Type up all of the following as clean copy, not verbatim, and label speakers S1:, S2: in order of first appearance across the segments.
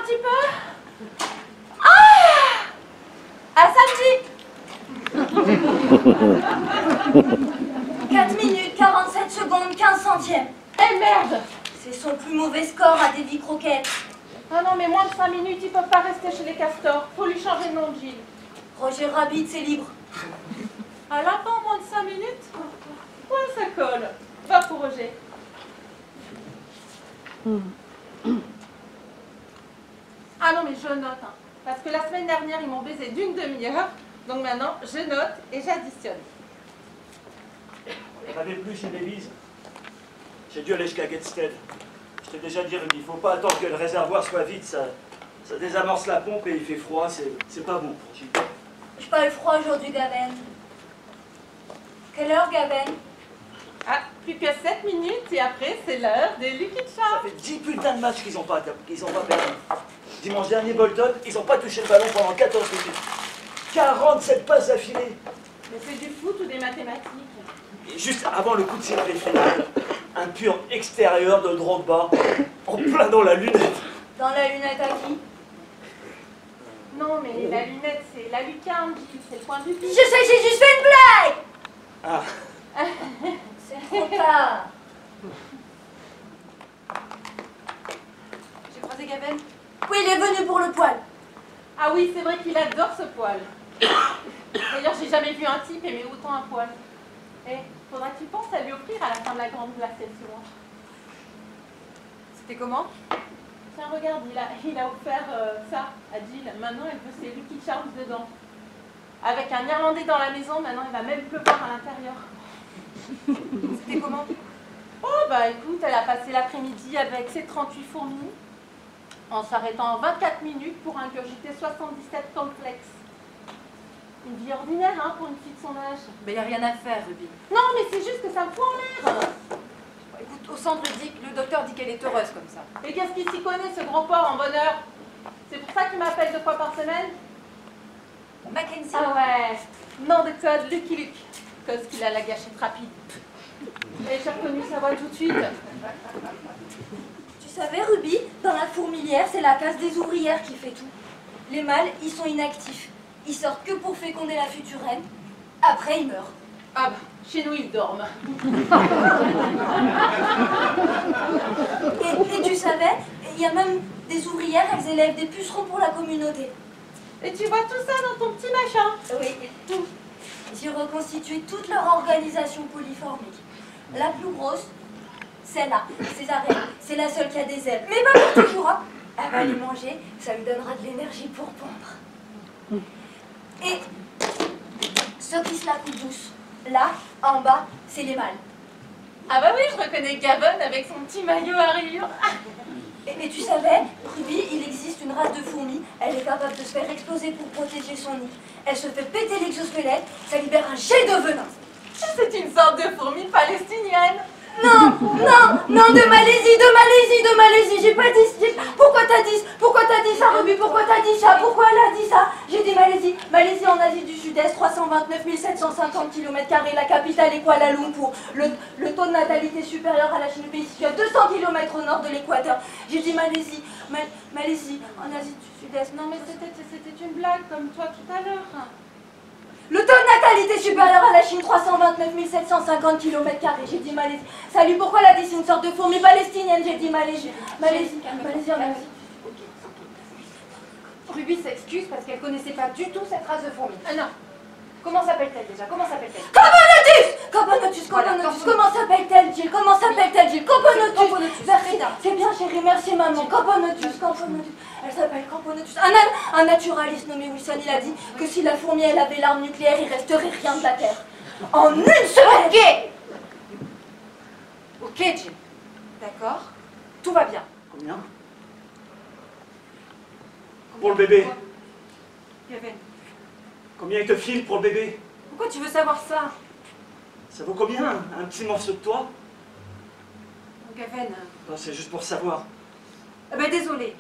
S1: petit peu. Ah! À samedi.
S2: 4 minutes, 47 secondes, 15 centièmes.
S1: Eh merde!
S2: C'est son plus mauvais score à Davy Croquette.
S1: Ah non, mais moins de 5 minutes, ils peuvent pas rester chez les castors. Faut lui changer de nom de Gilles.
S2: Roger Rabbit, c'est libre.
S1: Ah là, pas en moins de 5 minutes? Ouais, ça colle. Va pour Roger. Ah non, mais je note, hein, parce que la semaine dernière, ils m'ont baisé d'une demi-heure. Donc maintenant, je note et j'additionne.
S3: Il n'y en avait plus chez Davies. J'ai dû aller jusqu'à Gateshead. Je t'ai déjà dit, Ruby, il ne faut pas attendre que le réservoir soit vide. Ça désamorce la pompe et il fait froid. C'est pas bon pour Gilles.
S2: J'ai pas eu froid aujourd'hui, Gaben. Quelle heure, Gaben?
S1: Ah, plus que 7 minutes et après, c'est l'heure des Lucky
S3: Ça
S1: Charms.
S3: fait 10 putains de matchs qu'ils n'ont pas perdu. Dimanche dernier, Bolton, ils n'ont pas touché le ballon pendant 14 minutes. 47 passes d'affilée.
S1: Mais c'est du foot ou des mathématiques?
S3: Et juste avant le coup de sifflet final, un pur extérieur de Drogba, en plein dans la lunette.
S2: Dans la lunette à qui?
S1: Non, mais la lunette, c'est la lucarne, Gilles, c'est le point du
S2: Je
S1: but.
S2: sais, j'ai juste fait une blague!
S3: Ah,
S2: C'est trop tard.
S4: J'ai croisé Gaben.
S2: Oui, il est venu pour le poil.
S1: Ah oui, c'est vrai qu'il adore ce poil. D'ailleurs, j'ai jamais vu un type aimer autant un poil. Eh, faudra que tu penses à lui offrir à la fin de la grande glaciation.
S4: C'était comment?
S1: Tiens, regarde, il a offert ça à Jill. Maintenant, elle veut ses Lucky Charms dedans. Avec un Irlandais dans la maison, maintenant, il va même pleuvoir à l'intérieur.
S4: C'était comment?
S1: Oh, bah écoute, elle a passé l'après-midi avec ses 38 fourmis, en s'arrêtant en 24 minutes pour ingurgiter 77 cornflakes. Une vie ordinaire, hein, pour une fille de son âge.
S4: Ben, y a rien à faire, Ruby.
S1: Non, mais c'est juste que ça me fout en l'air.
S4: Bon, écoute, au centre, le docteur dit qu'elle est heureuse comme ça.
S1: Et qu'est-ce qu'il s'y connaît, ce gros porc en bonheur? C'est pour ça qu'il m'appelle 2 fois par semaine?
S4: Mackenzie.
S1: Ah ouais, nom de code Lucky Luke, cause qu'il a la gâchette rapide. Et j'ai reconnu sa voix tout de suite.
S2: Tu savais, Ruby, dans la fourmilière, c'est la case des ouvrières qui fait tout. Les mâles, ils sont inactifs. Ils sortent que pour féconder la future reine. Après, ils meurent.
S1: Ah bah, chez nous ils dorment.
S2: Et tu savais, il y a même des ouvrières, elles élèvent des pucerons pour la communauté.
S1: Et tu vois tout ça dans ton petit machin?
S2: Oui. J'ai reconstitué toute leur organisation polyformique. La plus grosse, celle-là, Césarelle. C'est la seule qui a des ailes. Mais pas pour toujours, hein. Elle va les manger, ça lui donnera de l'énergie pour pondre. Et ceux qui se la coupent douce, là, en bas, c'est les mâles.
S1: Ah bah oui, je reconnais Gabon avec son petit maillot à rayures.
S2: Et tu savais, Ruby, il existe une race de fourmis, elle est capable de se faire exploser pour protéger son nid. Elle se fait péter l'exosquelette, ça libère un jet de venin.
S1: C'est une sorte de fourmi palestinienne.
S2: Non, de Malaisie, j'ai pas dit... Pourquoi t'as dit ça, Ruby? Pourquoi t'as dit ça? Pourquoi elle a dit ça? J'ai dit Malaisie en Asie du Sud-Est, 329 750 km², la capitale est Kuala Lumpur. Le taux de natalité supérieur à la Chine, le pays situé à 200 km au nord de l'équateur. J'ai dit Malaisie en Asie du Sud-Est.
S1: Non mais c'était une blague comme toi tout à l'heure.
S2: Le taux de natalité supérieur à la Chine, 329 750 km². J'ai dit Malaisie. Salut, pourquoi elle a dit c'est une sorte de fourmi palestinienne? J'ai dit Malaisie en Asie.
S4: Ruby s'excuse parce qu'elle connaissait pas du tout cette race de fourmis.
S1: Ah non.
S4: Comment s'appelle-t-elle déjà? Comment s'appelle-t-elle?
S2: Coponotus, comment s'appelle-t-elle, Jill?
S4: Camponotus.
S2: Merci, c'est bien, chérie, merci, maman. Camponotus. Elle s'appelle Camponotus. Un naturaliste nommé Wilson, il a dit que si la fourmi, elle avait l'arme nucléaire, il resterait rien de la Terre. En une semaine!
S4: Ok, Jill. D'accord. Tout va bien.
S3: combien? Pour le bébé.
S4: Gaben,
S3: Combien il te file pour le bébé?
S4: pourquoi tu veux savoir ça?
S3: Ça vaut combien, un petit morceau de toi?
S4: Gaben,
S3: Non, c'est juste pour savoir.
S4: ben désolé.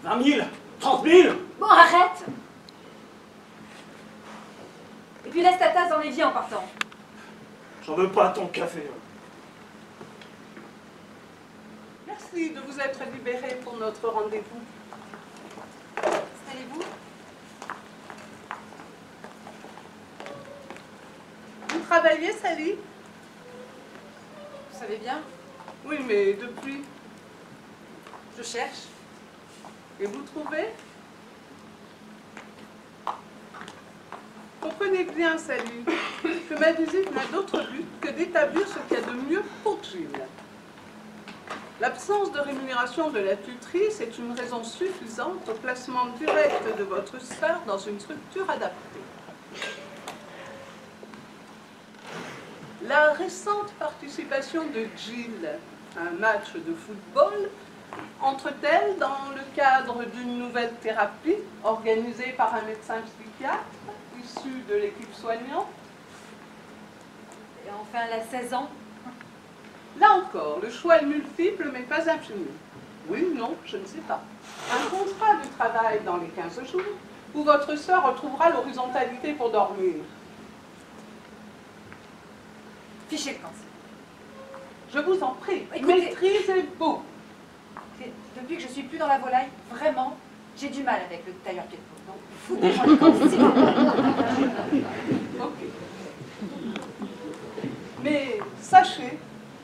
S3: 20 000? 30 000?
S4: Bon, arrête. Et puis laisse ta tasse dans l'évier en partant.
S3: J'en veux pas ton café.
S5: Merci de vous être libéré pour notre rendez-vous.
S4: Installez-vous.
S5: Vous travaillez, Sally?
S4: Vous savez bien,
S5: Oui, mais depuis.
S4: je cherche.
S5: Et vous trouvez? Comprenez bien, Sally, que ma visite n'a d'autre but que d'établir ce qu'il y a de mieux pour Jill. L'absence de rémunération de la tutrice est une raison suffisante au placement direct de votre sœur dans une structure adaptée. La récente participation de Jill à un match de football entre-t-elle dans le cadre d'une nouvelle thérapie organisée par un médecin psychiatre issu de l'équipe soignante?
S4: Et enfin, elle a 16 ans.
S5: Là encore, le choix est multiple mais pas infini. Oui, non, je ne sais pas. Un contrat de travail dans les 15 jours où votre sœur retrouvera l'horizontalité pour dormir.
S4: Fichez le camp.
S5: Je vous en prie,
S4: Écoutez.
S5: maîtrisez-vous.
S4: Et depuis que je suis plus dans la volaille, vraiment, j'ai du mal avec le tailleur pied de peau. Donc, foutez-moi le camp, s'il vous plaît.
S5: Ok. Mais sachez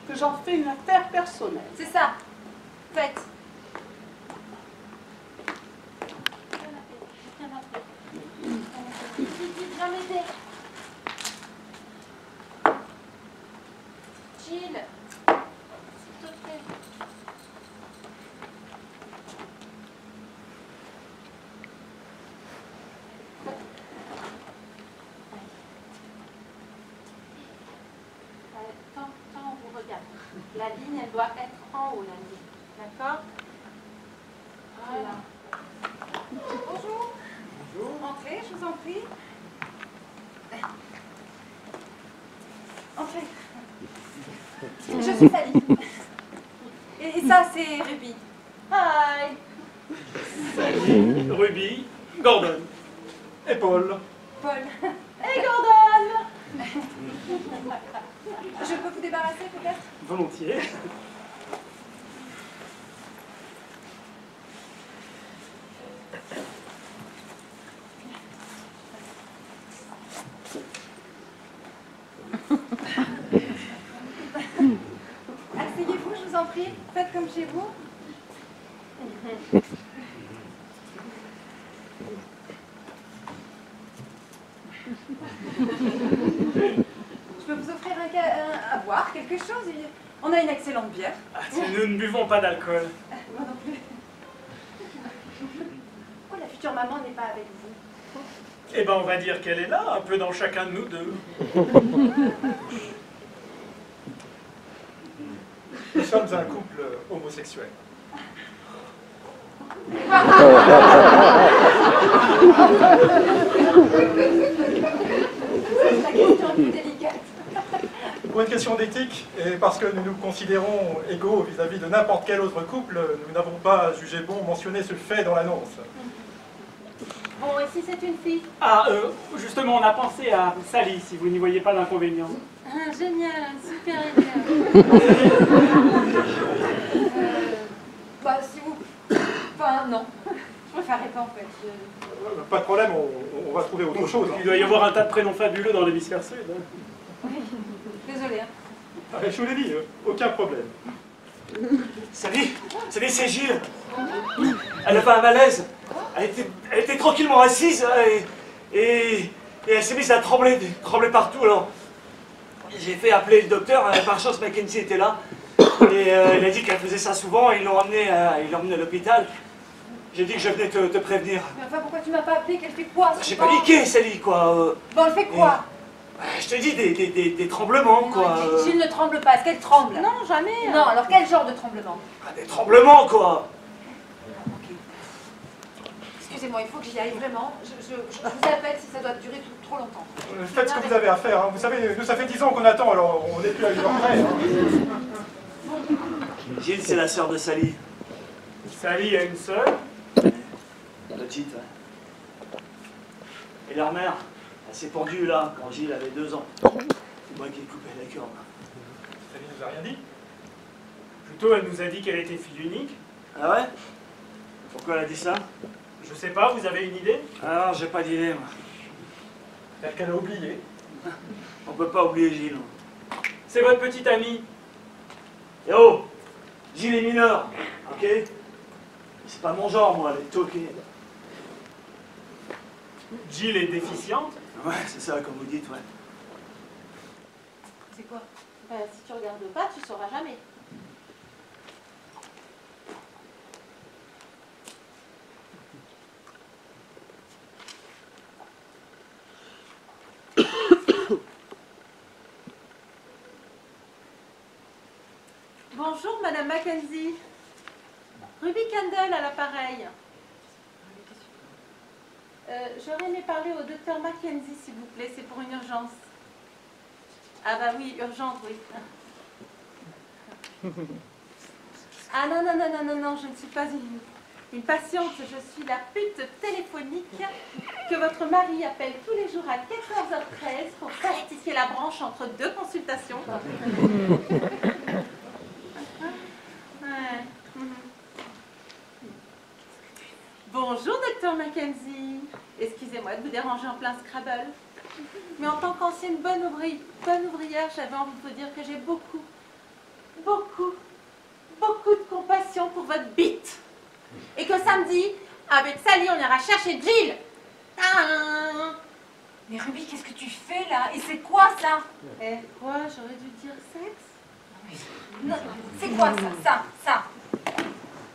S5: que j'en fais une affaire personnelle.
S4: C'est ça. Faites.
S1: Viens m'aider. Jill, s'il te plaît. Tant on vous regarde. La ligne, elle doit être en haut, la ligne. D'accord? Voilà.
S4: Bonjour. Bonjour. Entrez, je vous en prie. Entrez. Je suis Sally. Et ça, c'est Ruby.
S1: Hi.
S3: Ruby, Gordon et Paul.
S4: Paul.
S1: Hey Gordon.
S4: Je peux vous débarrasser, peut-être?
S3: Volontiers.
S4: Asseyez-vous, je vous en prie. Faites comme chez vous. Je peux vous offrir à boire, quelque chose? On a une excellente bière.
S3: Ah, nous ne buvons pas d'alcool.
S4: Moi non plus.
S1: Pourquoi la future maman n'est pas avec vous?
S3: Eh ben, on va dire qu'elle est là, un peu dans chacun de nous deux.
S6: Nous sommes un couple homosexuel.
S4: C'est la question plus délicate.
S6: Pour une question d'éthique, et parce que nous nous considérons égaux vis-à-vis de n'importe quel autre couple, nous n'avons pas jugé bon mentionner ce fait dans l'annonce.
S1: Bon, et si c'est une fille?
S7: Ah, justement, on a pensé à Sally, si vous n'y voyez pas d'inconvénient.
S1: Ah, génial, super idée.
S4: Bah, si vous... Enfin, non. Je préférerais pas, en fait.
S6: Pas de problème, on va trouver autre chose.
S7: Il doit y avoir un tas de prénoms fabuleux dans l'hémisphère sud.
S4: Désolée. Hein.
S6: Je vous l'ai dit, aucun problème.
S3: Sally, c'est Gilles. Elle a fait un malaise. Elle était tranquillement assise et elle s'est mise à trembler partout. Alors, j'ai fait appeler le docteur. Par chance, Mackenzie était là. Et il a dit qu'elle faisait ça souvent. Et ils l'ont emmenée à l'hôpital. J'ai dit que je venais te prévenir.
S4: Mais enfin, pourquoi tu m'as pas appelé? Qu'elle fait quoi?
S3: J'ai paniqué, Sally, quoi.
S4: Bon, elle fait quoi?
S3: Je te dis des tremblements, quoi.
S4: Non, Gilles ne tremble pas. Est-ce qu'elle tremble?
S1: Non, jamais.
S4: Non, alors quel genre de tremblement?
S3: Des tremblements, quoi.
S4: Ok. Excusez-moi, il faut que j'y aille, vraiment. Je vous appelle si ça doit durer trop longtemps.
S6: Faites ce que vous avez à faire. Hein. Vous savez, nous, ça fait 10 ans qu'on attend, alors on n'est plus à une heure près. Hein.
S3: Gilles, c'est la sœur de Sally.
S7: Sally a une sœur.
S3: Petite, ouais. Et leur mère, elle s'est pendue là, quand Gilles avait 2 ans. C'est moi qui ai coupé la corde.
S6: Sally nous a rien dit.
S3: Je
S7: Plutôt, elle nous a dit qu'elle était fille unique.
S3: Ah ouais? Pourquoi elle a dit ça?
S7: Je sais pas, vous avez une idée?
S3: Ah non, j'ai pas d'idée, moi.
S6: Peut-être qu'elle a oublié.
S3: On peut pas oublier Gilles.
S7: C'est votre petite amie.
S3: Et oh! Gilles est mineur, ok? C'est pas mon genre, moi, les toqués.
S7: Jill est déficiente.
S3: Ouais, c'est ça, comme vous dites, ouais.
S2: C'est quoi?
S1: Ben, si tu regardes pas, tu sauras jamais. Bonjour, Madame Mackenzie. Ruby Candle à l'appareil. J'aurais aimé parler au docteur Mackenzie, s'il vous plaît. C'est pour une urgence. Ah bah oui, urgente, oui. Ah non, non, non, non, non, non, je ne suis pas une patiente. Je suis la pute téléphonique que votre mari appelle tous les jours à 14h13 pour plastifier la branche entre deux consultations. Ouais. Bonjour, docteur Mackenzie. Excusez-moi de vous déranger en plein Scrabble. Mais en tant qu'ancienne bonne ouvrière, j'avais envie de vous dire que j'ai beaucoup de compassion pour votre bite. Et que samedi, avec Sally, on ira chercher Jill. Tadam.
S2: Mais Ruby, qu'est-ce que tu fais là? Et c'est quoi ça?
S1: Eh quoi, j'aurais dû dire sexe?
S2: Non, c'est quoi ça?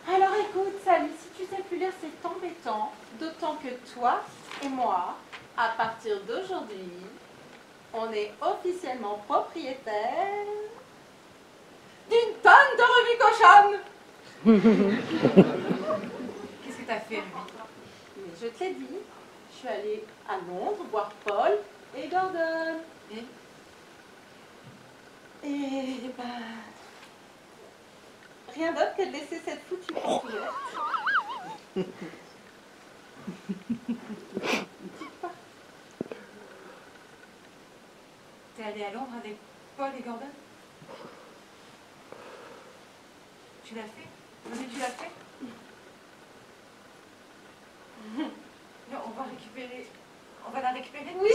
S1: Alors écoute, Sally, si tu sais plus lire, c'est embêtant. D'autant que toi et moi, à partir d'aujourd'hui, on est officiellement propriétaire d'une tonne de revues cochonnes.
S2: Qu'est-ce que t'as fait, Ruby?
S1: Mais je te l'ai dit, je suis allée à Londres voir Paul et Gordon. Et ben... rien d'autre que de laisser cette foutue porte ouverte.
S2: T'es allée à Londres avec Paul et Gordon? Tu l'as fait? Oui, tu l'as fait? Non, on va la récupérer.
S1: Oui,